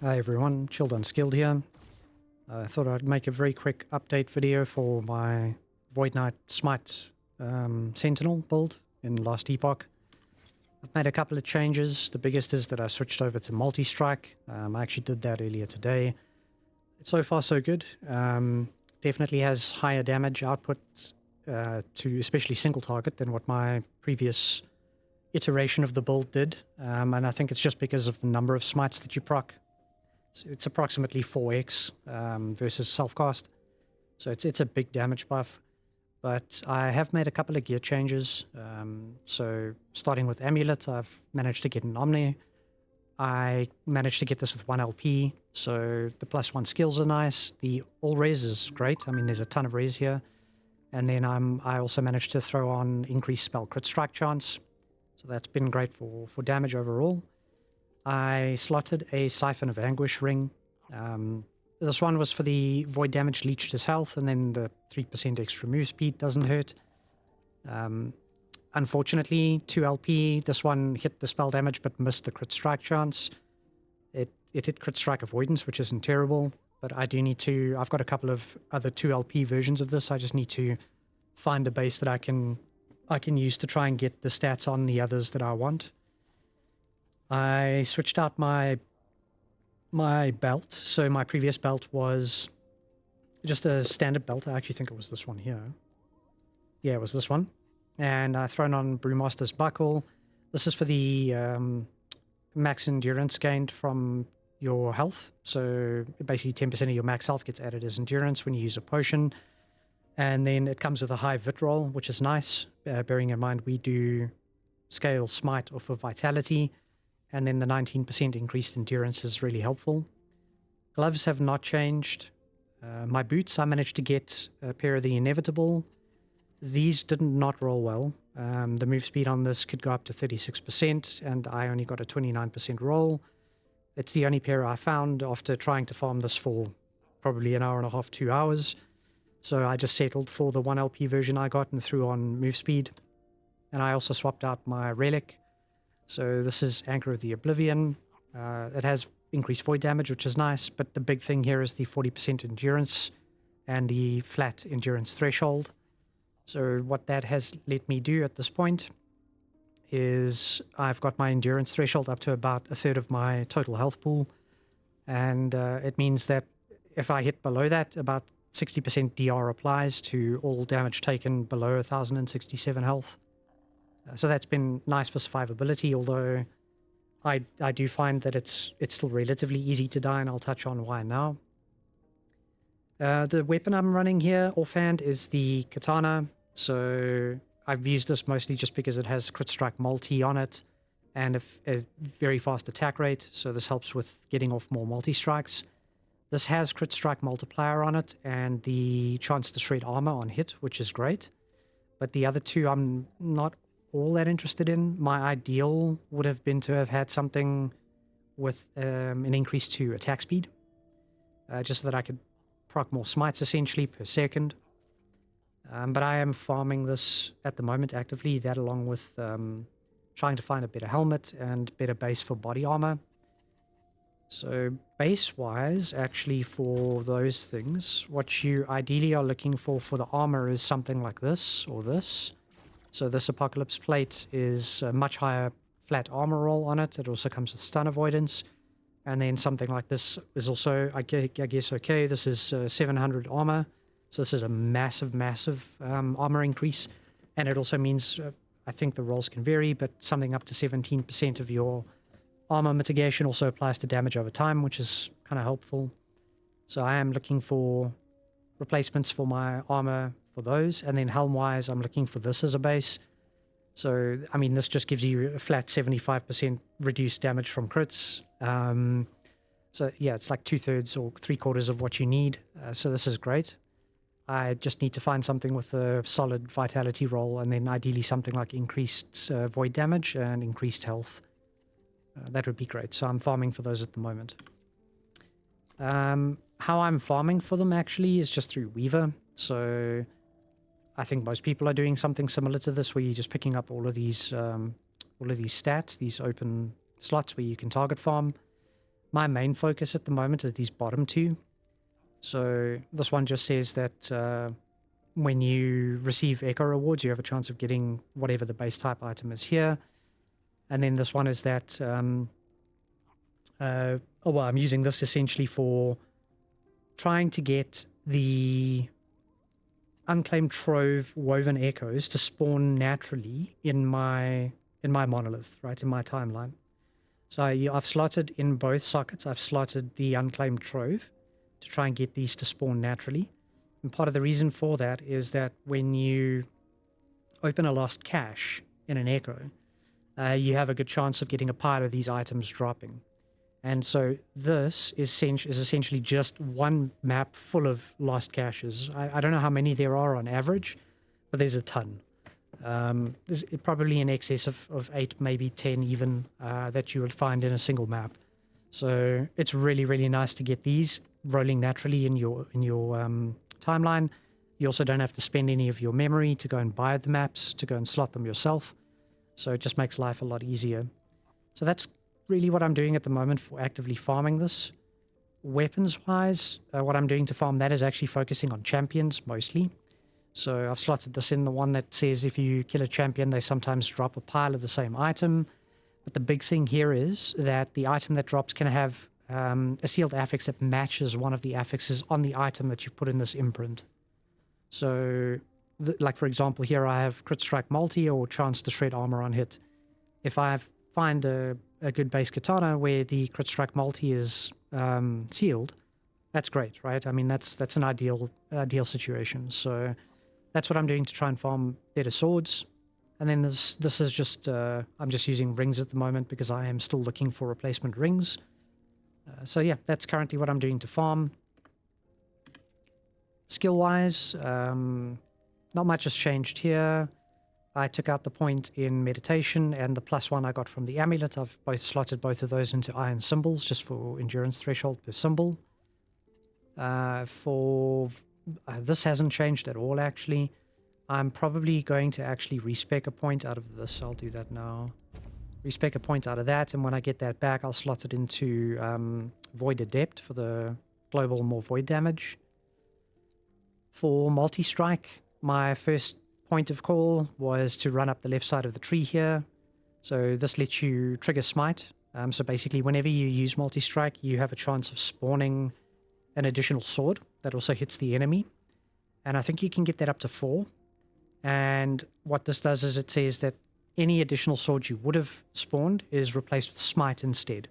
Hi everyone, Chilled Unskilled here. I thought I'd make a very quick update video for my Void Knight Smite Sentinel build in last Epoch. I've made a couple of changes. The biggest is that I switched over to multi-strike. I actually did that earlier today. So far so good. Definitely has higher damage output to especially single target than what my previous iteration of the build did. And I think it's just because of the number of smites that you proc. It's approximately 4x versus self-cast. So it's a big damage buff. But I have made a couple of gear changes. So starting with Amulet, I've managed to get an Omni. I managed to get this with 1 LP. So the +1 skills are nice. The all res is great. I mean, there's a ton of res here. And then I also managed to throw on increased spell crit strike chance. So that's been great for damage overall. I slotted a Siphon of Anguish ring. This one was for the void damage leached his health, and then the 3% extra move speed doesn't hurt. Unfortunately, 2 LP, this one hit the spell damage but missed the crit strike chance. It hit crit strike avoidance, which isn't terrible, but I do need to... I've got a couple of other 2 LP versions of this. I just need to find a base that I can use to try and get the stats on the others that I want. I switched out my belt. So my previous belt was just a standard belt. I actually think it was this one here. Yeah, it was this one. And I thrown on Brewmaster's Buckle. This is for the max endurance gained from your health. So basically 10% of your max health gets added as endurance when you use a potion. And then it comes with a high vit roll, which is nice. Bearing in mind we do scale Smite off of Vitality. And then the 19% increased endurance is really helpful. Gloves have not changed. My boots, I managed to get a pair of the Inevitable. These did not roll well. The move speed on this could go up to 36%, and I only got a 29% roll. It's the only pair I found after trying to farm this for probably an hour and a half, 2 hours. So I just settled for the 1 LP version I got and threw on move speed. And I also swapped out my relic. So this is Anchor of the Oblivion. It has increased void damage, which is nice, but the big thing here is the 40% endurance and the flat endurance threshold. So what that has let me do at this point is I've got my endurance threshold up to about a third of my total health pool. And it means that if I hit below that, about 60% DR applies to all damage taken below 1,067 health. So that's been nice for survivability, although I do find that it's still relatively easy to die, and I'll touch on why now. The weapon I'm running here offhand is the Katana. So I've used this mostly just because it has crit strike multi on it and a very fast attack rate. So this helps with getting off more multi-strikes. This has crit strike multiplier on it and the chance to shred armor on hit, which is great. But the other two I'm not all that interested in. My ideal would have been to have had something with an increase to attack speed, just so that I could proc more smites essentially per second. But I am farming this at the moment actively, that along with trying to find a better helmet and better base for body armor. So base-wise, actually for those things, what you ideally are looking for the armor is something like this or this. So this Apocalypse plate is a much higher flat armor roll on it. It also comes with stun avoidance. And then something like this is also, I guess, okay. This is 700 armor. So this is a massive, massive armor increase. And it also means, I think the rolls can vary, but something up to 17% of your armor mitigation also applies to damage over time, which is kind of helpful. So I am looking for replacements for my armor for those, and then helm-wise, I'm looking for this as a base. So, I mean, this just gives you a flat 75% reduced damage from crits. So, yeah, it's like 2/3 or 3/4 of what you need. So this is great. I just need to find something with a solid vitality roll, and then ideally something like increased void damage and increased health. That would be great. So I'm farming for those at the moment. How I'm farming for them, actually, is just through Weaver. So I think most people are doing something similar to this, where you're just picking up all of these stats, these open slots where you can target farm. My main focus at the moment is these bottom two. So this one just says that when you receive Echo rewards, you have a chance of getting whatever the base type item is here. And then this one is that, I'm using this essentially for trying to get the unclaimed trove woven echoes to spawn naturally in my monolith, right, in my timeline. So I've slotted in both sockets, I've slotted the unclaimed trove to try and get these to spawn naturally. And part of the reason for that is that when you open a lost cache in an echo, you have a good chance of getting a pile of these items dropping. And so this is essentially just one map full of lost caches. I don't know how many there are on average, but there's a ton. There's probably in excess of 8, maybe 10 even, that you would find in a single map. So it's really, really nice to get these rolling naturally in your timeline. You also don't have to spend any of your memory to go and buy the maps, to go and slot them yourself. So it just makes life a lot easier. So that's really what I'm doing at the moment for actively farming this. Weapons-wise, what I'm doing to farm that is actually focusing on champions mostly. So I've slotted this in the one that says if you kill a champion, they sometimes drop a pile of the same item. But the big thing here is that the item that drops can have a sealed affix that matches one of the affixes on the item that you've put in this imprint. So, like for example, here I have Crit Strike Multi or Chance to Shred Armor on hit. If I find a good base katana where the Crit Strike Multi is sealed, that's great, right? I mean, that's an ideal situation. So that's what I'm doing to try and farm better swords. And then this is just, I'm just using rings at the moment because I am still looking for replacement rings. So yeah, that's currently what I'm doing to farm. Skill-wise, not much has changed here. I took out the point in meditation and the +1 I got from the amulet. I've slotted both of those into iron symbols just for endurance threshold per symbol. This hasn't changed at all, actually. I'm probably going to actually respec a point out of this. I'll do that now. Respec a point out of that, and when I get that back, I'll slot it into Void Adept for the global more void damage. For multi-strike, my first point of call was to run up the left side of the tree here. So this lets you trigger Smite. So basically, whenever you use multi-strike, you have a chance of spawning an additional sword that also hits the enemy. And I think you can get that up to 4. And what this does is it says that any additional sword you would have spawned is replaced with Smite instead.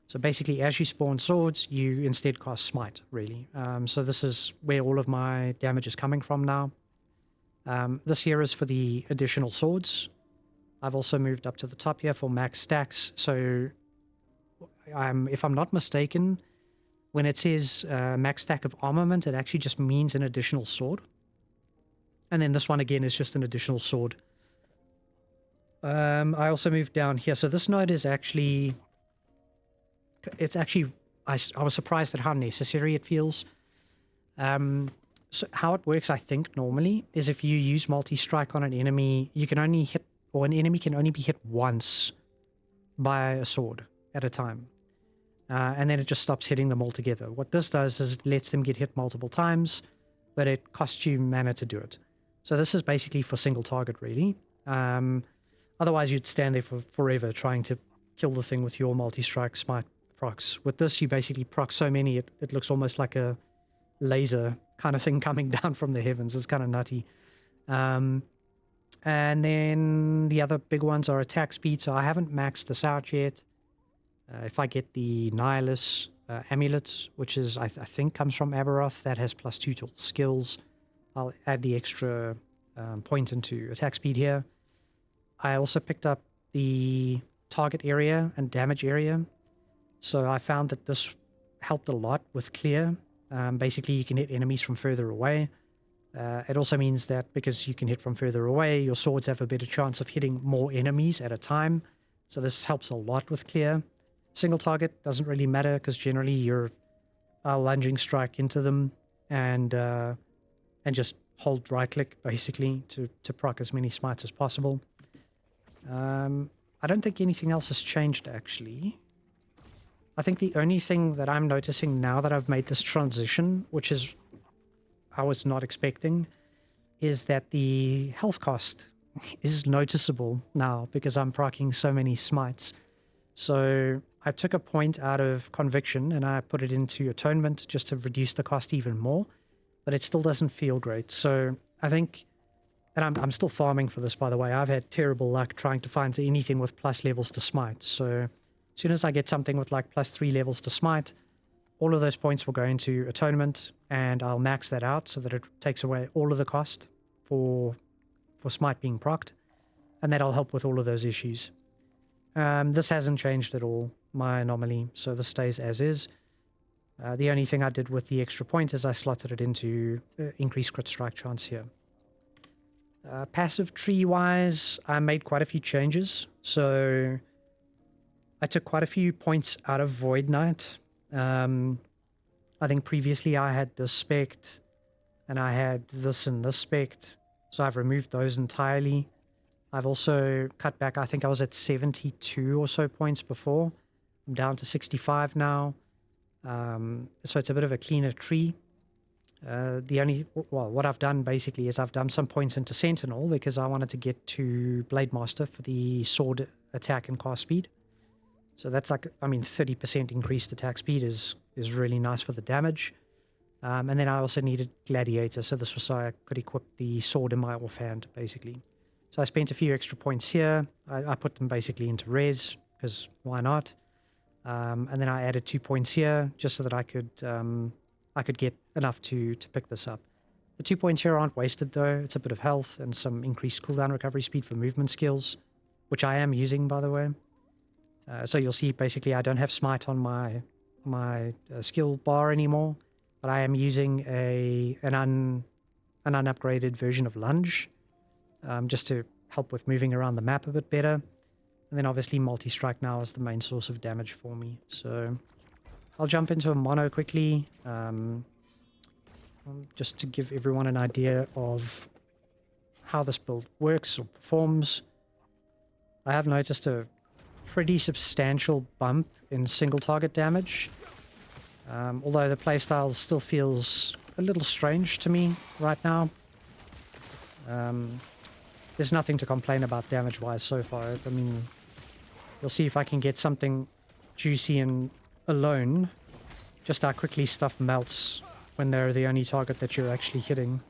So basically, as you spawn swords, you instead cast Smite, really. So this is where all of my damage is coming from now. This here is for the additional swords. I've also moved up to the top here for max stacks. So if I'm not mistaken, when it says max stack of armament, it actually just means an additional sword. And then this one again is just an additional sword. I also moved down here. So this node is actually... I was surprised at how necessary it feels. So how it works, I think, normally, is if you use multi-strike on an enemy, you can only hit, or an enemy can only be hit once by a sword at a time. And then it just stops hitting them altogether. What this does is it lets them get hit multiple times, but it costs you mana to do it. So this is basically for single target, really. Otherwise, you'd stand there for forever trying to kill the thing with your multi-strike smite procs. With this, you basically proc so many, it looks almost like a laser kind of thing coming down from the heavens. It's kind of nutty. And then the other big ones are attack speed. So I haven't maxed this out yet. If I get the Nihilus amulet, which is I think comes from Aberoth, that has +2 to all skills. I'll add the extra point into attack speed here. I also picked up the target area and damage area. So I found that this helped a lot with clear. Basically, you can hit enemies from further away. It also means that because you can hit from further away, your swords have a better chance of hitting more enemies at a time. So this helps a lot with clear. Single target doesn't really matter because generally you're lunging strike into them and just hold right click basically to proc as many smites as possible. I don't think anything else has changed actually. I think the only thing that I'm noticing now that I've made this transition, which is I was not expecting, is that the health cost is noticeable now because I'm proccing so many smites. So I took a point out of conviction and I put it into atonement just to reduce the cost even more, but it still doesn't feel great. So I think, and I'm still farming for this, by the way. I've had terrible luck trying to find anything with plus levels to smite. So as soon as I get something with like +3 levels to smite, all of those points will go into atonement and I'll max that out so that it takes away all of the cost for smite being procced, and that'll help with all of those issues. This hasn't changed at all, my anomaly, so this stays as is. The only thing I did with the extra point is I slotted it into increased crit strike chance here. Passive tree-wise, I made quite a few changes. So I took quite a few points out of Void Knight. I think previously I had this spect, and I had this and this spect, so I've removed those entirely. I've also cut back, I think I was at 72 or so points before. I'm down to 65 now. So it's a bit of a cleaner tree. What I've done basically is I've done some points into Sentinel because I wanted to get to Blade Master for the sword attack and cast speed. So that's like, 30% increased attack speed is really nice for the damage. And then I also needed Gladiator, so this was so I could equip the sword in my offhand, basically. So I spent a few extra points here. I put them basically into res, because why not? And then I added 2 points here, just so that I could get enough to pick this up. The 2 points here aren't wasted though. It's a bit of health and some increased cooldown recovery speed for movement skills, which I am using, by the way. So you'll see basically I don't have Smite on my skill bar anymore, but I am using an unupgraded version of Lunge, just to help with moving around the map a bit better. And then obviously multi-strike now is the main source of damage for me. So I'll jump into a mono quickly, just to give everyone an idea of how this build works or performs. I have noticed a pretty substantial bump in single target damage, although the playstyle still feels a little strange to me right now. There's nothing to complain about damage-wise so far. I mean, you'll see if I can get something juicy and alone, just how quickly stuff melts when they're the only target that you're actually hitting.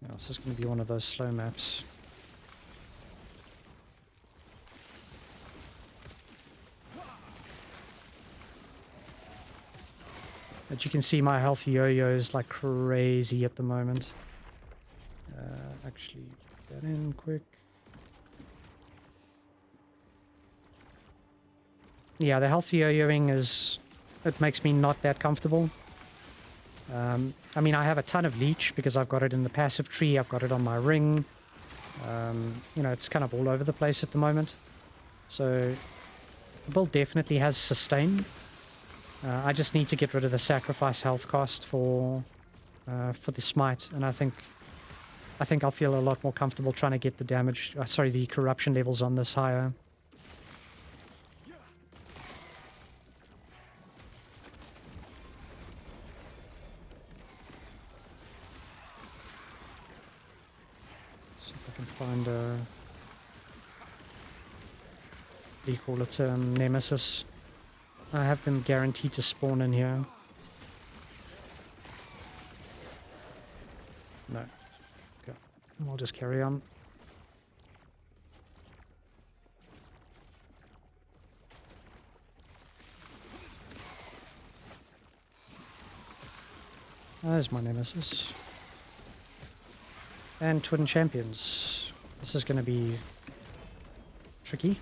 Now, this is going to be one of those slow maps. But you can see my health yo-yo is like crazy at the moment. Actually, put that in quick. Yeah, the health yo-yoing it makes me not that comfortable. I mean, I have a ton of leech because I've got it in the passive tree. I've got it on my ring. It's kind of all over the place at the moment. So the build definitely has sustain. I just need to get rid of the sacrifice health cost for the smite, and I think I'll feel a lot more comfortable trying to get the damage, the corruption levels on this higher. See if I can find a, what do you call it, Nemesis. I have them guaranteed to spawn in here. No. Okay. We'll just carry on. There's my Nemesis. And Twin Champions. This is going to be tricky.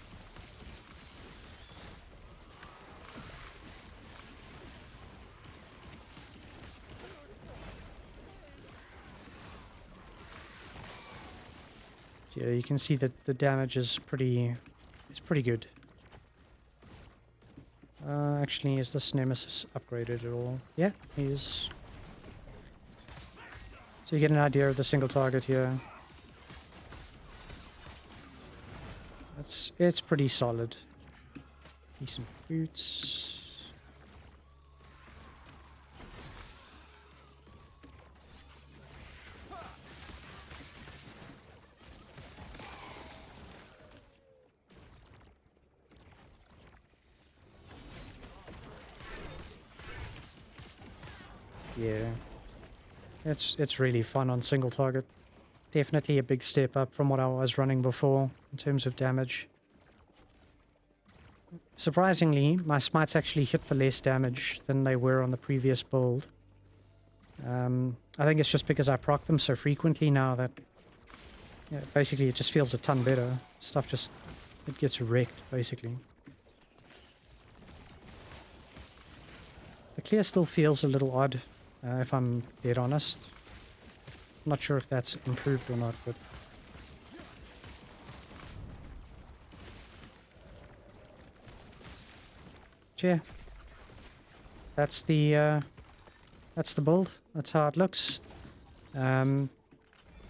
Yeah, you can see that the damage is pretty good. Actually, is this Nemesis upgraded at all? Yeah, he is. So you get an idea of the single target here. It's pretty solid. Decent boots. Yeah. It's really fun on single target. Definitely a big step up from what I was running before in terms of damage. Surprisingly, my smites actually hit for less damage than they were on the previous build. I think it's just because I proc them so frequently now that basically it just feels a ton better. Stuff just, it gets wrecked, basically. The clear still feels a little odd, if I'm dead honest. Not sure if that's improved or not, but... yeah. That's the build. That's how it looks.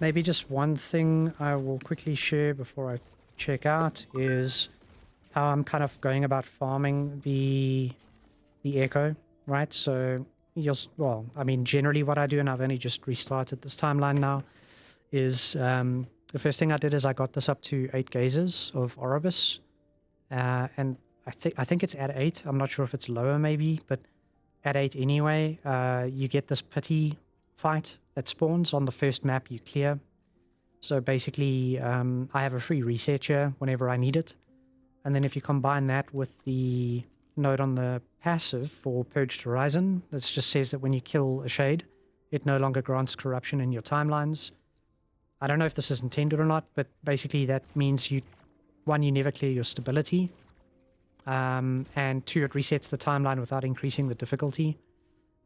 Maybe just one thing I will quickly share before I check out is how I'm kind of going about farming the Echo, right? So well, I mean, generally what I do, and I've only just restarted this timeline now, is the first thing I did is I got this up to 8 gazes of Oribus, and I think it's at 8. I'm not sure if it's lower maybe, but at 8 anyway, you get this pity fight that spawns on the first map you clear. So basically, I have a free reset here whenever I need it. And then if you combine that with the note on the passive for Purged Horizon, that just says that when you kill a shade, it no longer grants corruption in your timelines. I don't know if this is intended or not, but basically that means one, you never clear your stability, and 2, it resets the timeline without increasing the difficulty.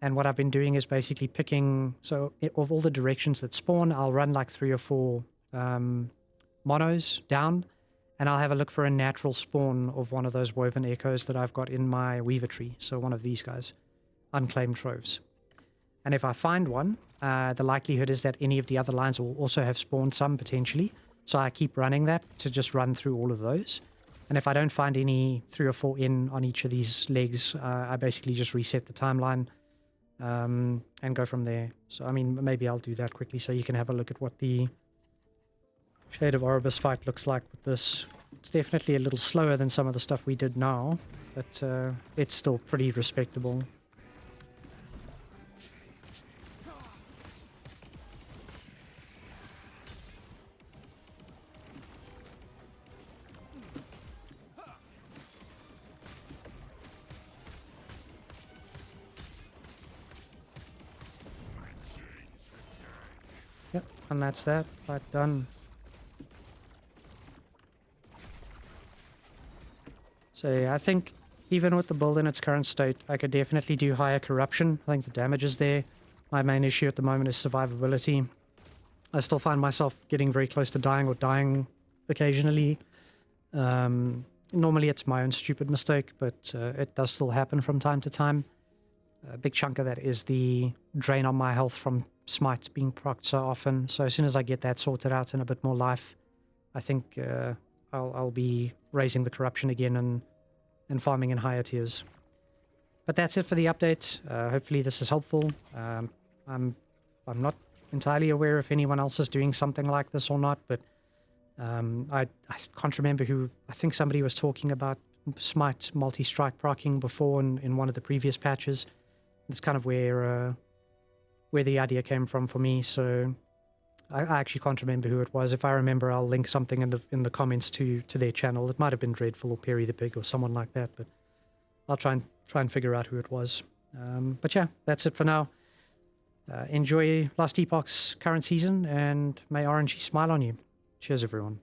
And what I've been doing is basically picking, so of all the directions that spawn, I'll run like 3 or 4 monos down, and I'll have a look for a natural spawn of one of those woven echoes that I've got in my weaver tree. So one of these guys, unclaimed troves. And if I find one, the likelihood is that any of the other lines will also have spawned some potentially. So I keep running that to just run through all of those. And if I don't find any 3 or 4 in on each of these legs, I basically just reset the timeline and go from there. So, I mean, maybe I'll do that quickly so you can have a look at what the Shade of Oribus fight looks like with this. It's definitely a little slower than some of the stuff we did now, but it's still pretty respectable. Yep, and that's that. Fight done. So yeah, I think even with the build in its current state, I could definitely do higher corruption. I think the damage is there. My main issue at the moment is survivability. I still find myself getting very close to dying or dying occasionally. Normally it's my own stupid mistake, but it does still happen from time to time. A big chunk of that is the drain on my health from Smite being procced so often. So as soon as I get that sorted out and a bit more life, I think I'll be raising the corruption again and farming in higher tiers. But that's it for the update. Hopefully this is helpful. I'm not entirely aware if anyone else is doing something like this or not, but I can't remember who. I think somebody was talking about Smite multi-strike proccing before in one of the previous patches. That's kind of where the idea came from for me. So I actually can't remember who it was. If I remember, I'll link something in the comments to their channel. It might have been Dreadful or Perry the Pig or someone like that, but I'll try and figure out who it was. But yeah, that's it for now. Enjoy Last Epoch's current season, and may RNG smile on you. Cheers, everyone.